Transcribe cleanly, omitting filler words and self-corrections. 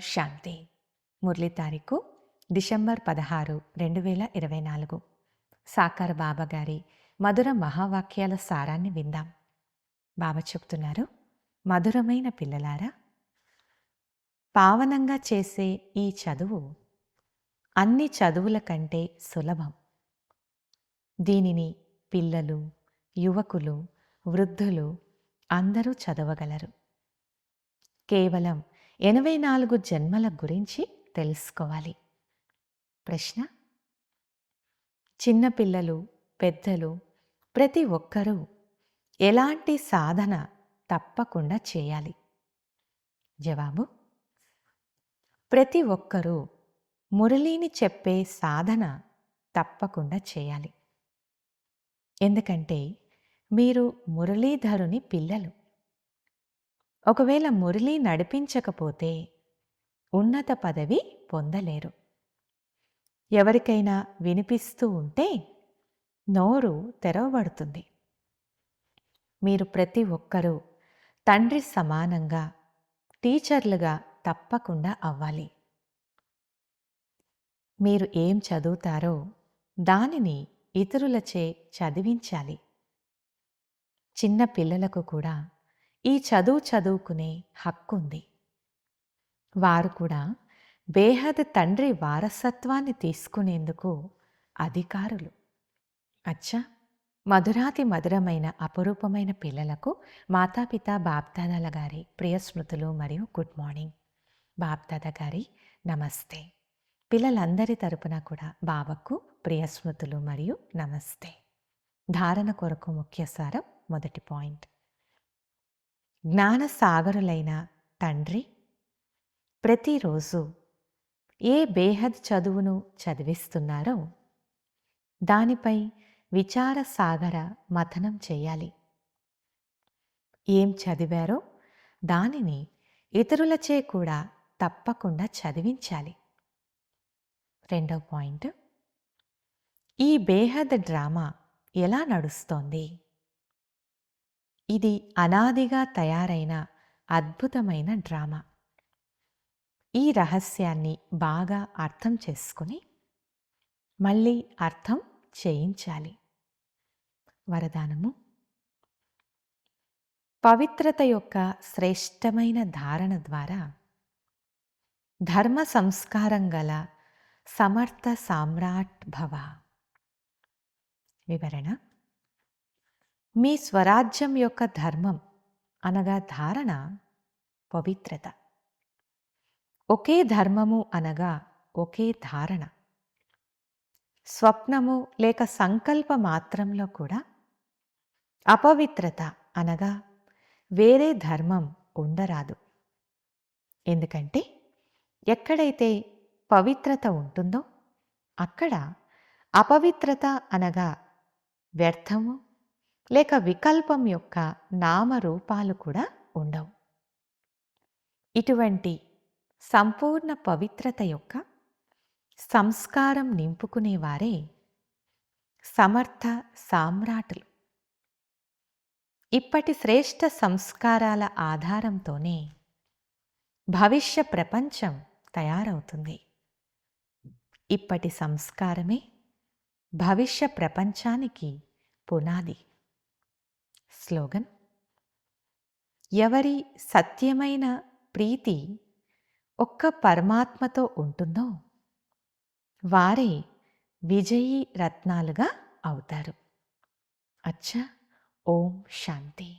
శాంతి. మురళి తారీఖు డిసెంబర్ 16, 2024. సాకార బాబా గారి మధుర మహావాక్యాల సారాన్ని విందాం. బాబా చెప్తున్నారు, మధురమైన పిల్లలారా, పావనంగా చేసే ఈ చదువు అన్ని చదువుల కంటే సులభం. దీనిని పిల్లలు, యువకులు, వృద్ధులు అందరూ చదవగలరు. కేవలం 84 జన్మల గురించి తెలుసుకోవాలి. ప్రశ్న: చిన్నపిల్లలు, పెద్దలు ప్రతి ఒక్కరూ ఎలాంటి సాధన తప్పకుండా చేయాలి? జవాబు: ప్రతి ఒక్కరూ మురళీని చెప్పే సాధన తప్పకుండా చేయాలి. ఎందుకంటే మీరు మురళీధరుని పిల్లలు. ఒకవేళ మురళి నడిపించకపోతే ఉన్నత పదవి పొందలేరు. ఎవరికైనా వినిపిస్తూ ఉంటే నోరు తెరవబడుతుంది. మీరు ప్రతి ఒక్కరూ తండ్రి సమానంగా టీచర్లుగా తప్పకుండా అవ్వాలి. మీరు ఏం చదువుతారో దానిని ఇతరులచే చదివించాలి. చిన్న పిల్లలకు కూడా ఈ చదువుకునే హక్కుంది. వారు కూడా బేహద్ తండ్రి వారసత్వాన్ని తీసుకునేందుకు అధికారులు. అచ్చా, మధురాతి మధురమైన అపురూపమైన పిల్లలకు మాతాపితా బాప్దాదాల గారి ప్రియ స్మృతులు మరియు గుడ్ మార్నింగ్. బాప్దాదా గారి నమస్తే. పిల్లలందరి తరపున కూడా బాబాకు ప్రియ స్మృతులు మరియు నమస్తే. ధారణ కొరకు ముఖ్య సారం. మొదటి పాయింట్: జ్ఞానసాగరులైన తండ్రి ప్రతిరోజు ఏ బేహద్ చదువును చదివిస్తున్నారో దానిపై విచార సాగర మథనం చేయాలి. ఏం చదివారో దానిని ఇతరులచే కూడా తప్పకుండా చదివించాలి. రెండవ పాయింట్: ఈ బేహద్ డ్రామా ఎలా నడుస్తోంది? ఇది అనాదిగా తయారైన అద్భుతమైన డ్రామా. ఈ రహస్యాన్ని బాగా అర్థం చేసుకుని మళ్ళీ అర్థం చేయించాలి. వరదానము: పవిత్రత యొక్క శ్రేష్టమైన ధారణ ద్వారా ధర్మ సంస్కారం గల సమర్థ సామ్రాట్ భవ. వివరణ: మీ స్వరాజ్యం యొక్క ధర్మం అనగా ధారణ పవిత్రత. ఒకే ధర్మము అనగా ఒకే ధారణ. స్వప్నము లేక సంకల్ప మాత్రంలో కూడా అపవిత్రత అనగా వేరే ధర్మం ఉండరాదు. ఎందుకంటే ఎక్కడైతే పవిత్రత ఉంటుందో అక్కడ అపవిత్రత అనగా వ్యర్థము లేక వికల్పం యొక్క నామరూపాలు కూడా ఉండవు. ఇటువంటి సంపూర్ణ పవిత్రత యొక్క సంస్కారం నింపుకునేవారే సమర్థ సామ్రాటులు. ఇప్పటి శ్రేష్ఠ సంస్కారాల ఆధారంతోనే భవిష్య ప్రపంచం తయారవుతుంది. ఇప్పటి సంస్కారమే భవిష్య ప్రపంచానికి పునాది. స్లోగన్: ఎవరి సత్యమైన ప్రీతి ఒక్క పరమాత్మతో ఉంటుందో వారే విజయీ రత్నాలుగా అవుతారు. అచ్చా, ఓం శాంతి.